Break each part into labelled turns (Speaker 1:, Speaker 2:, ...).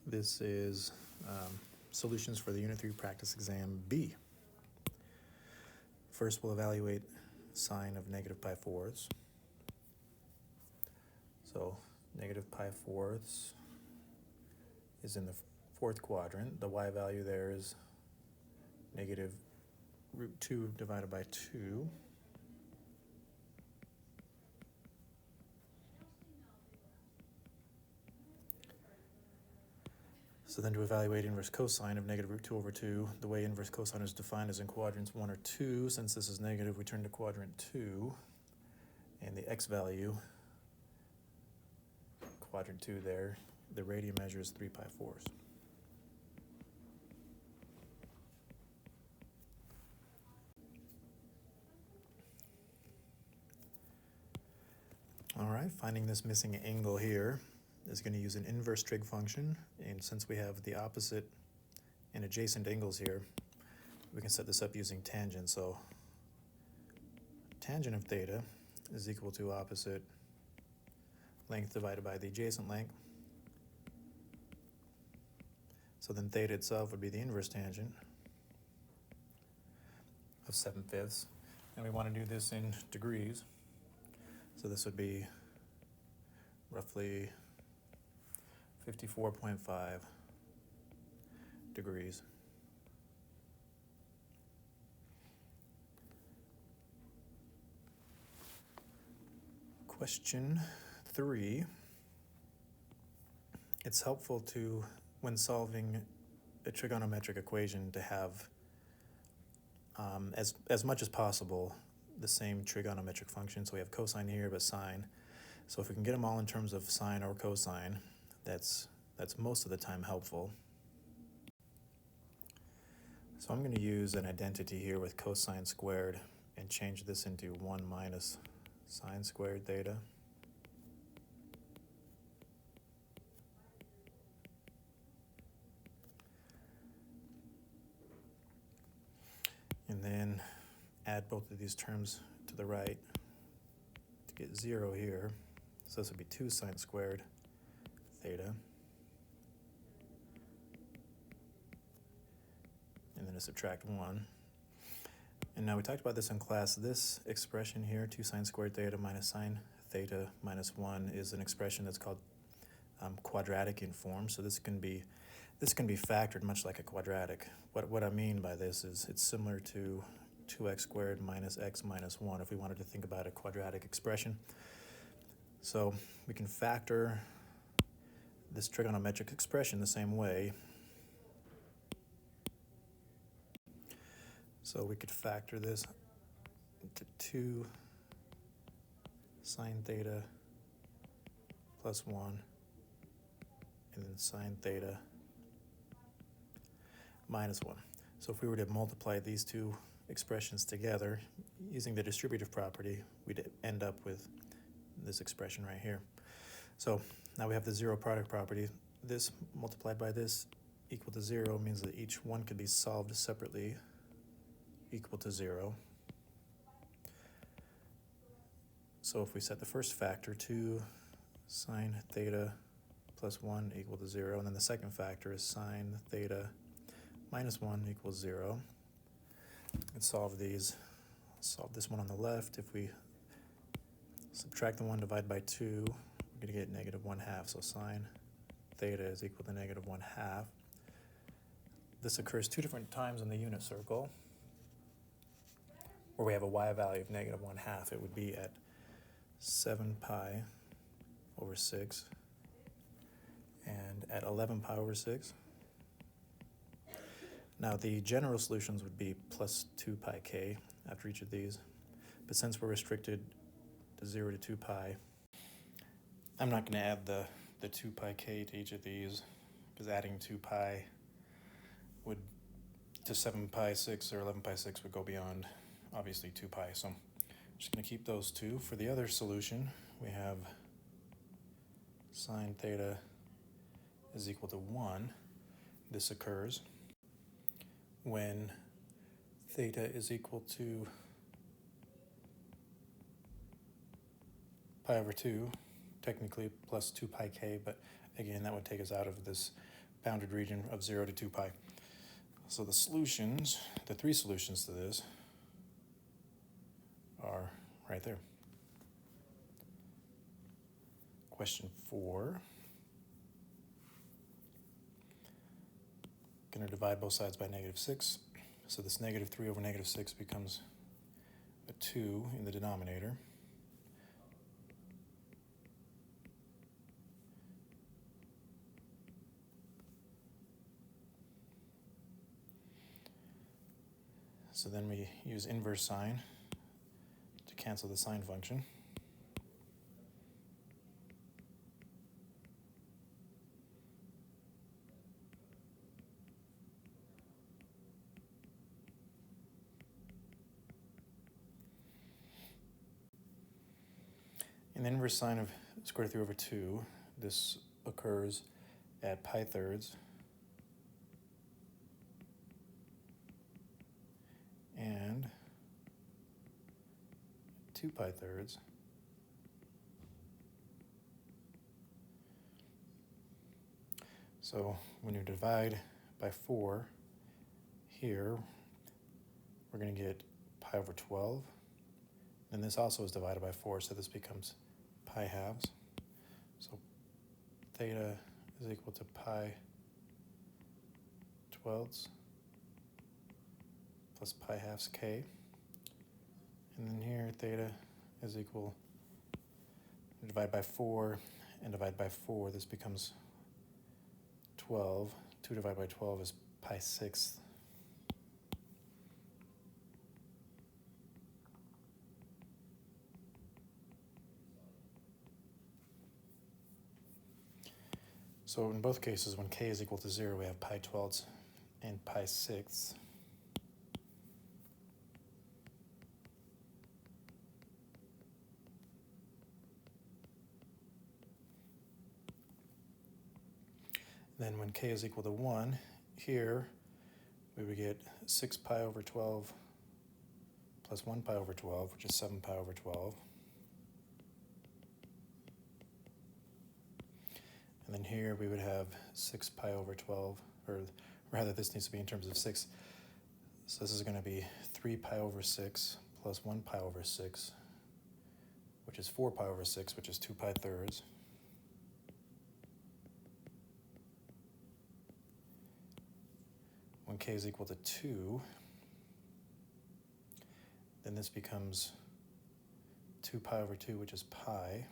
Speaker 1: This is solutions for the Unit 3 practice exam B. First, we'll evaluate sine of negative pi fourths. So negative pi fourths is in the fourth quadrant. The y value there is negative root 2 divided by 2. So then to evaluate inverse cosine of negative root 2 over 2, the way inverse cosine is defined is in quadrants 1 or 2. Since this is negative, we turn to quadrant 2. And the x value, quadrant 2 there, the radian measure is 3 pi fourths. All right, finding this missing angle here is going to use an inverse trig function, and since we have the opposite and adjacent angles here, we can set this up using tangent. So tangent of theta is equal to opposite length divided by the adjacent length. So then theta itself would be the inverse tangent of 7/5, and we want to do this in degrees. So this would be roughly 54.5 degrees. Question 3. It's helpful to, when solving a trigonometric equation, to have as much as possible the same trigonometric function. So we have cosine here, but sine. So if we can get them all in terms of sine or cosine, that's most of the time helpful. So I'm going to use an identity here with cosine squared and change this into 1 minus sine squared theta. And then add both of these terms to the right to get 0 here. So this would be 2 sine squared theta. And then to subtract 1. And now we talked about this in class. This expression here, 2 sine squared theta minus sine theta minus 1, is an expression that's called quadratic in form. So this can be factored much like a quadratic. What I mean by this is it's similar to 2x squared minus x minus 1 if we wanted to think about a quadratic expression. So we can factor this trigonometric expression the same way. So we could factor this into 2 sine theta plus 1 and then sine theta minus 1. So if we were to multiply these two expressions together using the distributive property, we'd end up with this expression right here. So now we have the zero product property. This multiplied by this equal to 0 means that each one could be solved separately equal to 0. So if we set the first factor, 2 sine theta plus 1 equal to 0, and then the second factor is sine theta minus 1 equals 0. And solve these. Solve this one on the left. If we subtract the 1, divide by 2, we're going to get negative 1/2. So sine theta is equal to negative 1/2. This occurs 2 different times in the unit circle, where we have a y value of negative 1/2. It would be at 7 pi over 6 and at 11 pi over 6. Now the general solutions would be plus 2 pi k after each of these, but since we're restricted to 0 to 2 pi, I'm not going to add the 2 pi k to each of these, because adding 2 pi would to 7 pi 6 or 11 pi 6 would go beyond obviously 2 pi. So I'm just going to keep those two. For the other solution, we have sine theta is equal to 1. This occurs when theta is equal to pi over 2, technically plus 2 pi k, but again, that would take us out of this bounded region of 0 to 2 pi. So the solutions, the three solutions to this are right there. Question 4. Going to divide both sides by -6. So this -3 over -6 becomes a 2 in the denominator. So then we use inverse sine to cancel the sine function. In the inverse sine of square root 3 over 2, this occurs at pi thirds and 2 pi thirds. So when you divide by 4 here, we're going to get pi over 12. And this also is divided by 4, so this becomes pi halves. So theta is equal to pi 12ths plus pi halves k. And then here theta is equal, divide by 4 and divide by 4, this becomes 12. 2 divided by 12 is pi 6th. So in both cases, when k is equal to 0, we have pi 12ths and pi 6ths. Then when k is equal to 1, here we would get 6 pi over 12 plus 1 pi over 12, which is 7 pi over 12. And then here we would have 6 pi over 12, or rather this needs to be in terms of 6. So this is going to be 3 pi over 6 plus 1 pi over 6, which is 4 pi over 6, which is 2 pi thirds. When k is equal to 2, then this becomes 2 pi over 2, which is pi,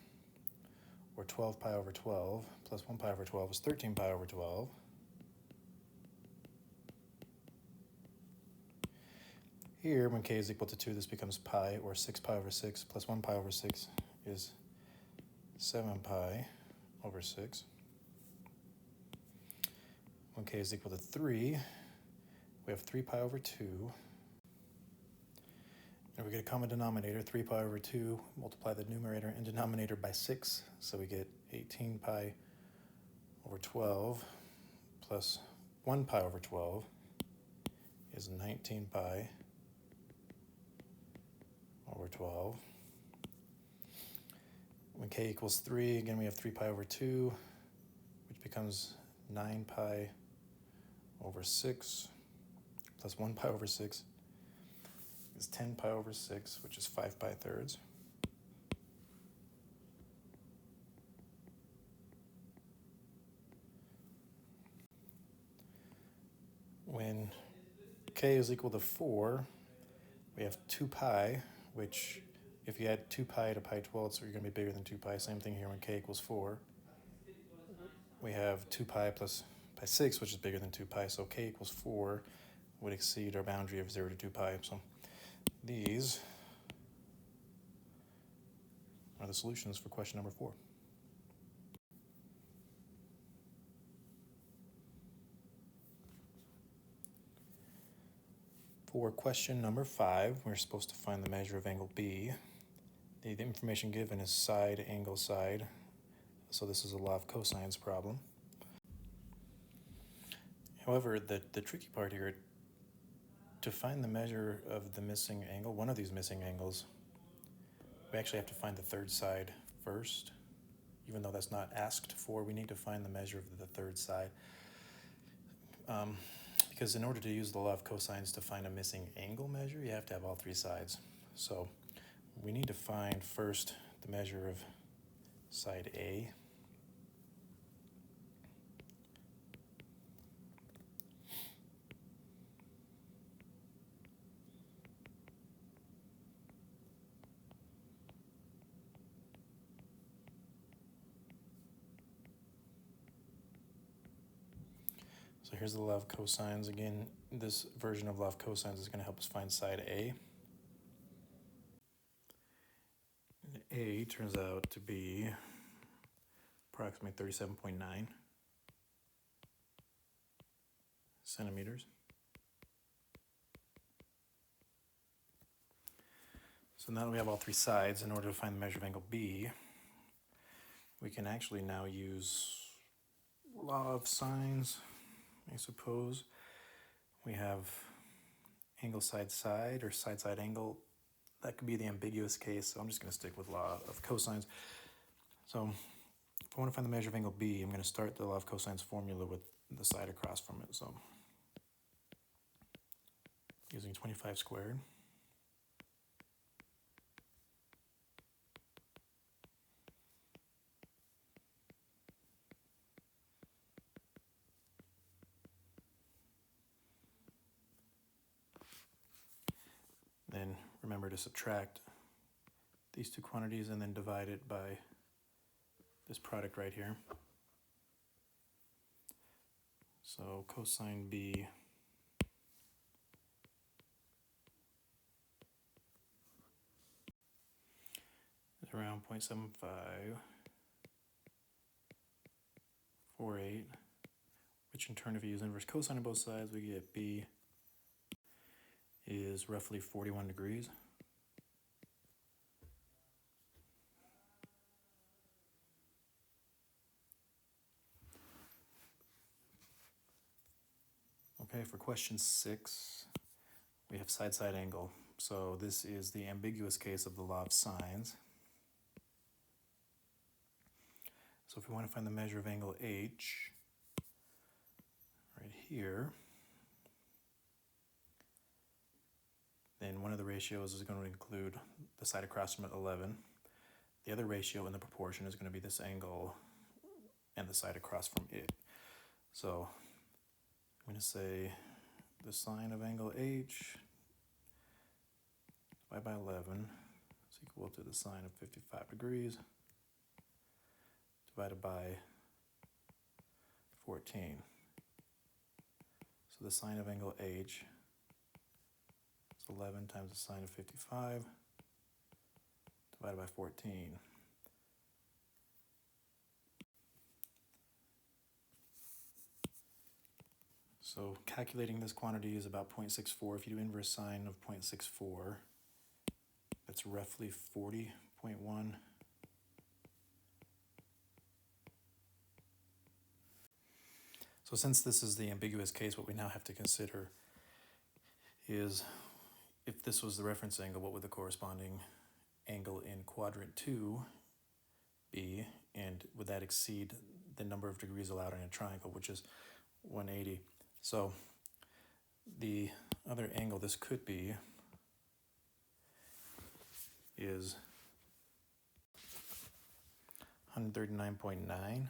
Speaker 1: or 12 pi over 12, plus 1 pi over 12 is 13 pi over 12. Here, when k is equal to 2, this becomes pi, or 6 pi over 6, plus 1 pi over 6 is 7 pi over 6. When k is equal to 3, we have 3 pi over 2. And we get a common denominator, 3 pi over 2, multiply the numerator and denominator by 6, so we get 18 pi over 12 plus 1 pi over 12 is 19 pi over 12. When k equals 3, again we have 3 pi over 2, which becomes 9 pi over 6 plus 1 pi over 6 is 10 pi over 6, which is 5 pi thirds. When k is equal to 4, we have 2 pi, which if you add 2 pi to pi 12, so you're going to be bigger than 2 pi. Same thing here when k equals 4. We have 2 pi plus pi 6, which is bigger than 2 pi, so k equals 4 would exceed our boundary of 0 to 2 pi. So these are the solutions for question number 4. For question number 5, we're supposed to find the measure of angle B. The information given is side, angle, side. So this is a law of cosines problem. However, the tricky part here, to find the measure of the missing angle, one of these missing angles, we actually have to find the third side first. Even though that's not asked for, we need to find the measure of the third side. because in order to use the law of cosines to find a missing angle measure, you have to have all three sides. So we need to find first the measure of side A. So here's the law of cosines. Again, this version of law of cosines is going to help us find side A. And A turns out to be approximately 37.9 centimeters. So now that we have all three sides, in order to find the measure of angle B, we can actually now use law of sines, I suppose. We have angle side side or side side angle. That could be the ambiguous case, so I'm just going to stick with law of cosines. So if I want to find the measure of angle B, I'm going to start the law of cosines formula with the side across from it. So using 25 squared. Then remember to subtract these two quantities and then divide it by this product right here. So cosine B is around 0.7548, which in turn, if you use inverse cosine on both sides, we get B is roughly 41 degrees. Okay, for question 6, we have side-side angle. So this is the ambiguous case of the law of sines. So if we want to find the measure of angle H, right here, then one of the ratios is going to include the side across from it, 11. The other ratio in the proportion is going to be this angle and the side across from it. So I'm going to say the sine of angle H divided by 11 is equal to the sine of 55 degrees divided by 14. So the sine of angle H is 11 times the sine of 55 divided by 14. So calculating this quantity is about 0.64. If you do inverse sine of 0.64, that's roughly 40.1. So since this is the ambiguous case, what we now have to consider is if this was the reference angle, what would the corresponding angle in quadrant 2 be, and would that exceed the number of degrees allowed in a triangle, which is 180. So the other angle this could be is 139.9.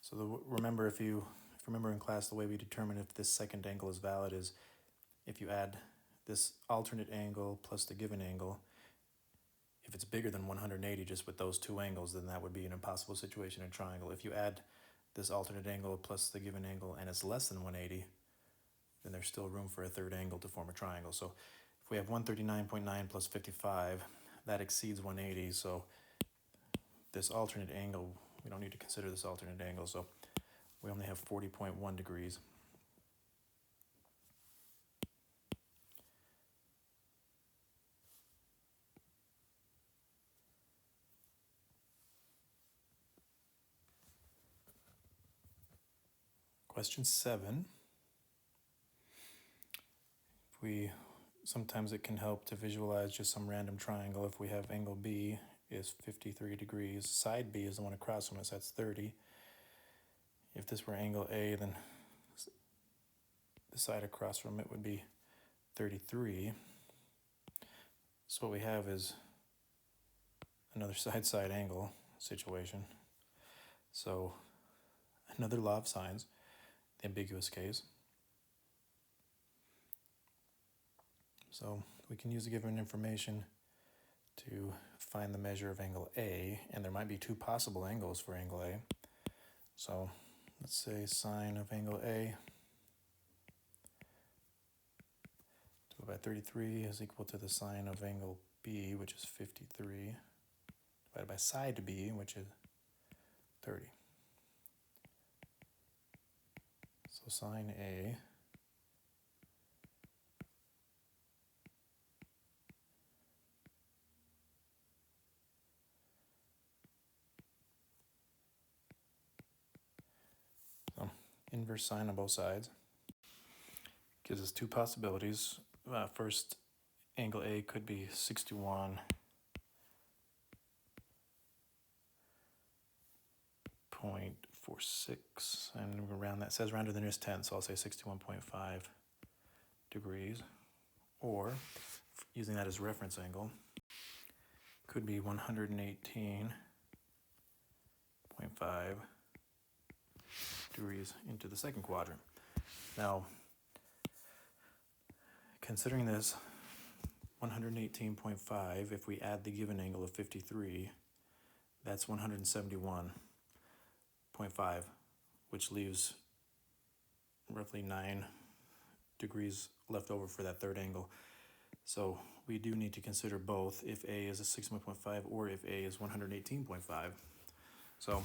Speaker 1: So remember, if you remember in class, the way we determine if this second angle is valid is if you add this alternate angle plus the given angle. If it's bigger than 180 just with those two angles, then that would be an impossible situation in a triangle. If you add this alternate angle plus the given angle and it's less than 180, then there's still room for a third angle to form a triangle. So if we have 139.9 plus 55, that exceeds 180. So this alternate angle, we don't need to consider this alternate angle. So we only have 40.1 degrees. Question 7. Sometimes it can help to visualize just some random triangle. If we have angle B is 53 degrees, side B is the one across from us, that's 30. If this were angle A, then the side across from it would be 33. So what we have is another side-side angle situation. So another law of sines, the ambiguous case. So we can use the given information to find the measure of angle A, and there might be two possible angles for angle A. So let's say sine of angle A divided by 33 is equal to the sine of angle B, which is 53, divided by side B, which is 30. So sine A inverse sine on both sides gives us two possibilities. First, angle A could be 61.46, and around that says round to the nearest 10, so I'll say 61.5 degrees. Or, using that as reference angle, could be 118.5 degrees into the second quadrant. Now, considering this 118.5, if we add the given angle of 53, that's 171.5, which leaves roughly 9 degrees left over for that third angle. So we do need to consider both if A is a 61.5 or if A is 118.5. So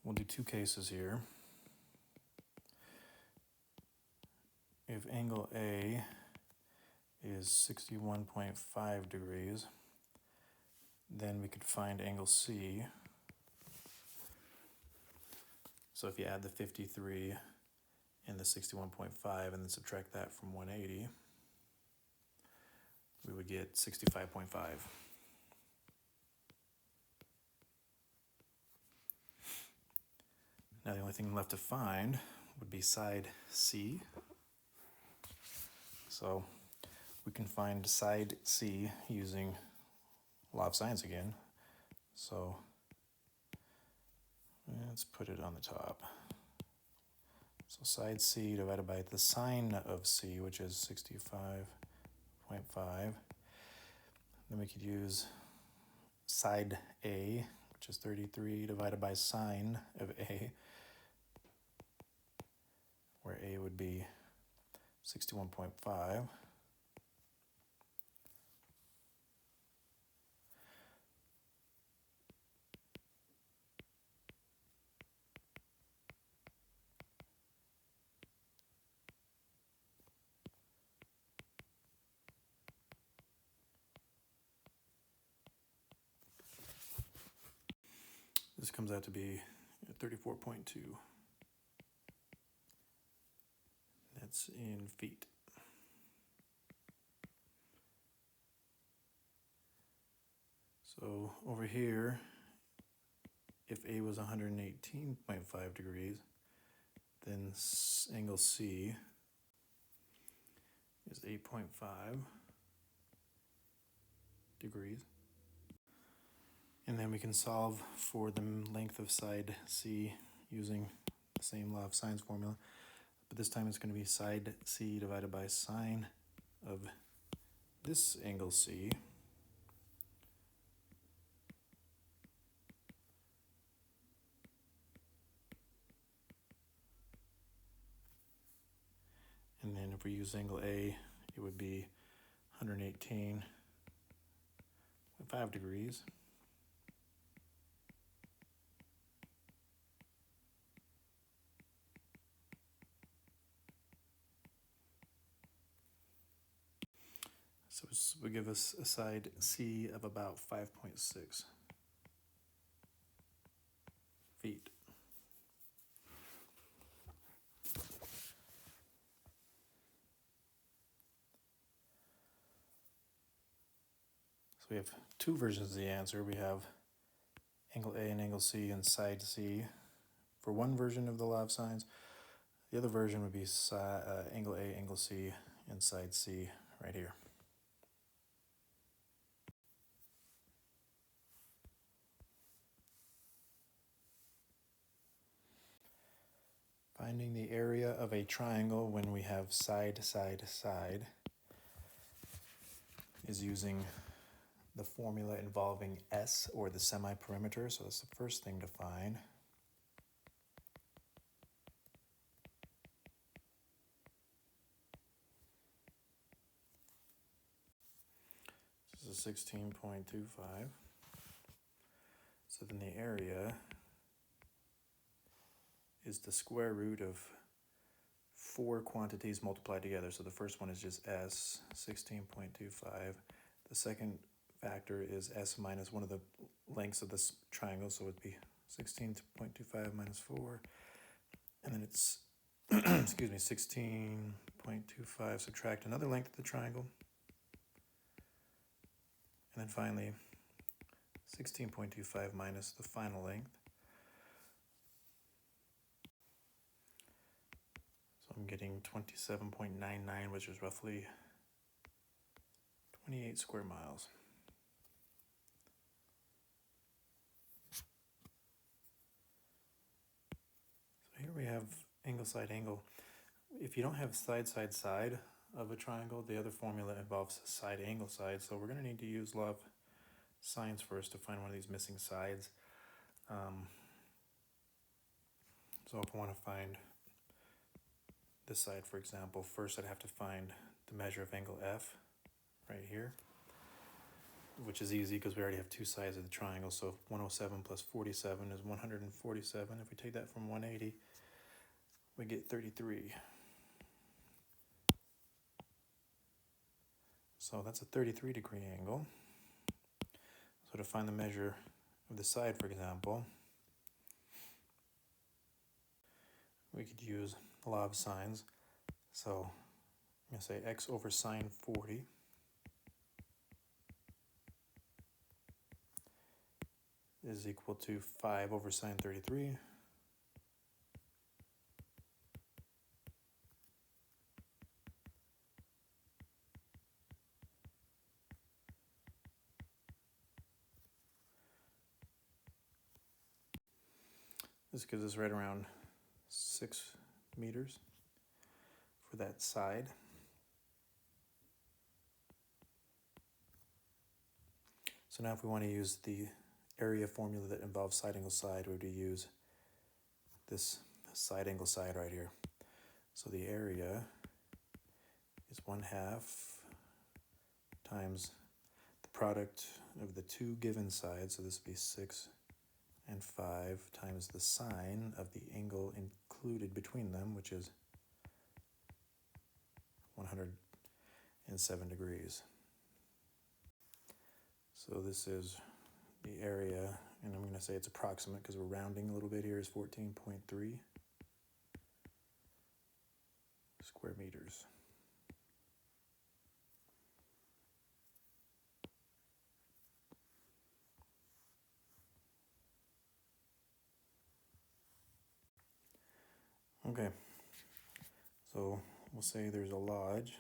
Speaker 1: we'll do two cases here. If angle A is 61.5 degrees, then we could find angle C. So if you add the 53 and the 61.5 and then subtract that from 180, we would get 65.5. Now the only thing left to find would be side C. So we can find side C using law of sines again. So let's put it on the top. So side C divided by the sine of C, which is 65.5. Then we could use side A, which is 33, divided by sine of A, where A would be 61.5. This comes out to be 34.2. That's in feet. So over here, if A was 118.5 degrees, then angle C is 8.5 degrees. And then we can solve for the length of side C using the same law of sines formula. But this time it's going to be side C divided by sine of this angle C. And then if we use angle A, it would be 118.5 degrees. So this would give us a side C of about 5.6 feet. So we have two versions of the answer. We have angle A and angle C and side C. for one version of the law of sines. The other version would be angle A, angle C, and side C right here. Finding the area of a triangle when we have side, side, side is using the formula involving S, or the semi-perimeter. So that's the first thing to find. This is 16.25. So then the area is the square root of 4 quantities multiplied together. So the first one is just S, 16.25. The second factor is S minus one of the lengths of this triangle, so it'd be 16.25 minus 4. And then it's, excuse me, 16.25, subtract another length of the triangle. And then finally, 16.25 minus the final length. So I'm getting 27.99, which is roughly 28 square miles. So here we have angle, side, angle. If you don't have side, side, side of a triangle, the other formula involves side, angle, side. So we're going to need to use law of sines first to find one of these missing sides. So if I want to find this side, for example, first I'd have to find the measure of angle F right here, which is easy because we already have two sides of the triangle. So 107 plus 47 is 147. If we take that from 180, we get 33. So that's a 33-degree angle. So to find the measure of the side, for example, we could use the law of sines. So I'm going to say x over sine 40 is equal to 5 over sine 33. This gives us right around 6 meters for that side. So now if we want to use the area formula that involves side angle side, we would use this side angle side right here. So the area is 1/2 times the product of the two given sides, so this would be 6 and 5, times the sine of the angle included between them, which is 107 degrees. So this is the area, and I'm going to say it's approximate because we're rounding a little bit here, is 14.3 square meters. Okay, so we'll say there's a lodge,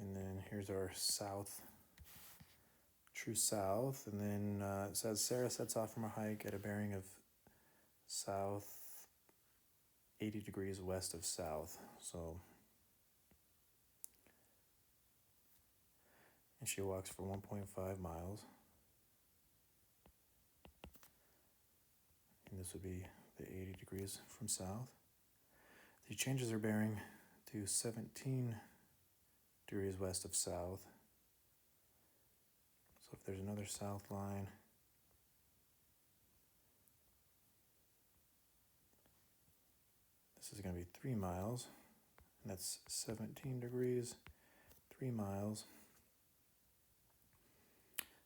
Speaker 1: and then here's our south, true south, and then it says Sarah sets off from her hike at a bearing of south 80 degrees west of south. So, and she walks for 1.5 miles, and this would be the 80 degrees from south. She changes her bearing to 17 degrees west of south. So if there's another south line, this is going to be 3 miles, and that's 17 degrees, 3 miles.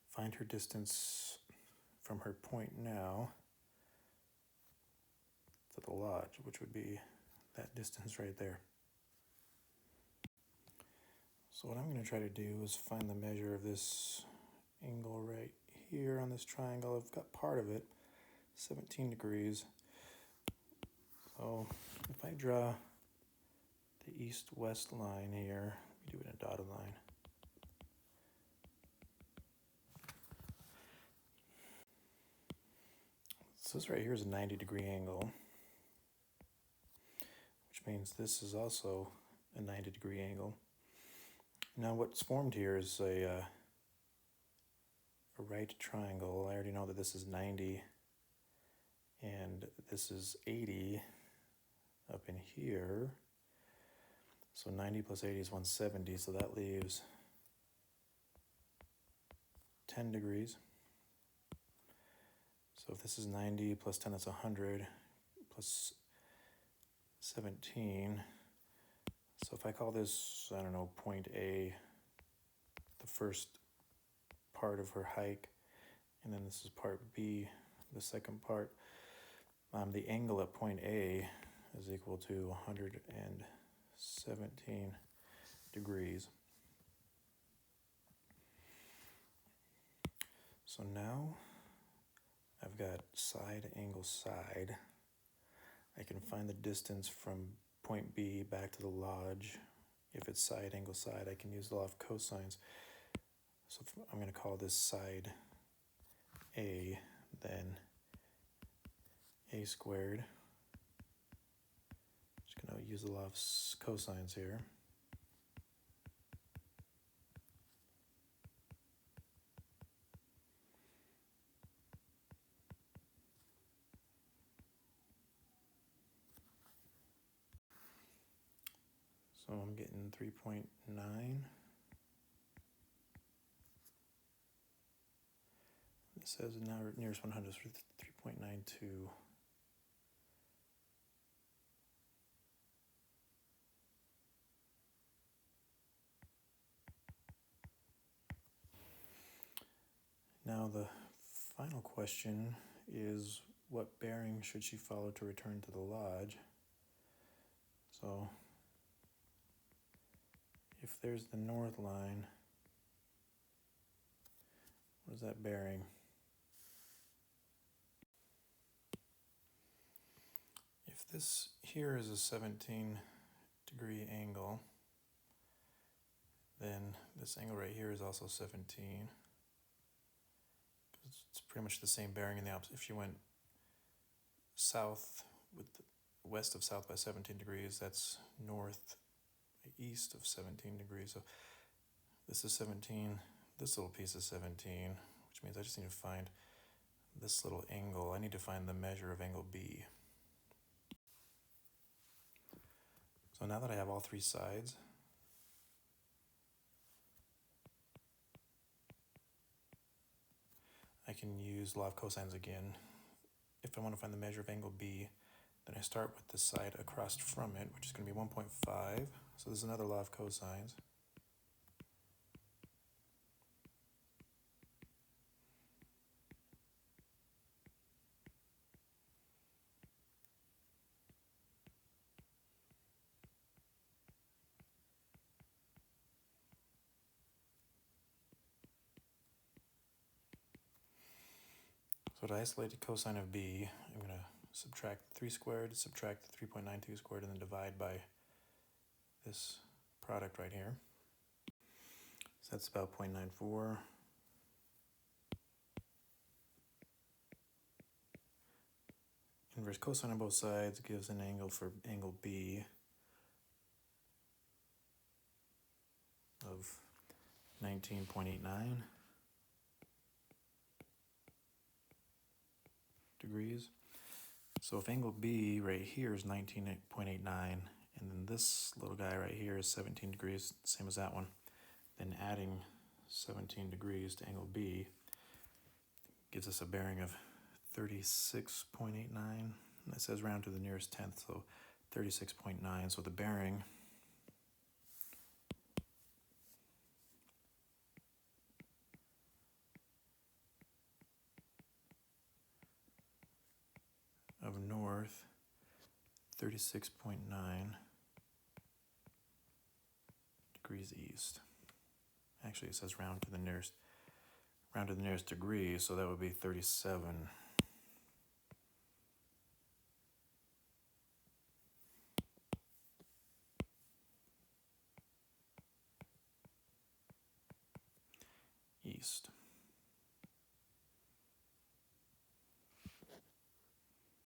Speaker 1: Find her distance from her point now to the lodge, which would be that distance right there. So what I'm going to try to do is find the measure of this angle right here on this triangle. I've got part of it, 17 degrees. So if I draw the east-west line here, we do it in a dotted line. So this right here is a 90-degree angle, which means this is also a 90-degree angle. Now what's formed here is a right triangle. I already know that this is 90 and this is 80 up in here. So 90 plus 80 is 170, so that leaves 10 degrees. So if this is 90 plus 10, that's 100, plus 17. So if I call this, I don't know, point A, the first part of her hike, and then this is part B, the second part, the angle at point A is equal to 117 degrees. So now I've got side angle side. I can find the distance from point B back to the lodge. If it's side angle side, I can use the law of cosines. So I'm going to call this side A, then A squared. Just going to use the law of cosines here. So I'm getting 3.9. It says now nearest 100 is 3.92. Now the final question is, what bearing should she follow to return to the lodge? So if there's the north line, what is that bearing? If this here is a 17-degree angle, then this angle right here is also 17. It's pretty much the same bearing in the opposite. If you went south with west of south by 17 degrees, that's north east of 17 degrees. So this is 17, this little piece is 17, which means I just need to find this little angle. I need to find the measure of angle B. So now that I have all three sides, I can use law of cosines again. If I want to find the measure of angle B, then I start with the side across from it, which is going to be 1.5. So this is another law of cosines. So to isolate the cosine of B, I'm going to subtract 3 squared, subtract 3.92 squared, and then divide by this product right here. So that's about 0.94. Inverse cosine on both sides gives an angle for angle B of 19.89 degrees. So if angle B right here is 19.89, and then this little guy right here is 17 degrees, same as that one, then adding 17 degrees to angle B gives us a bearing of 36.89. It says round to the nearest tenth, so 36.9. So the bearing of north, 36.9 degrees east. Actually, it says round to the nearest degree, so that would be 37.
Speaker 2: east.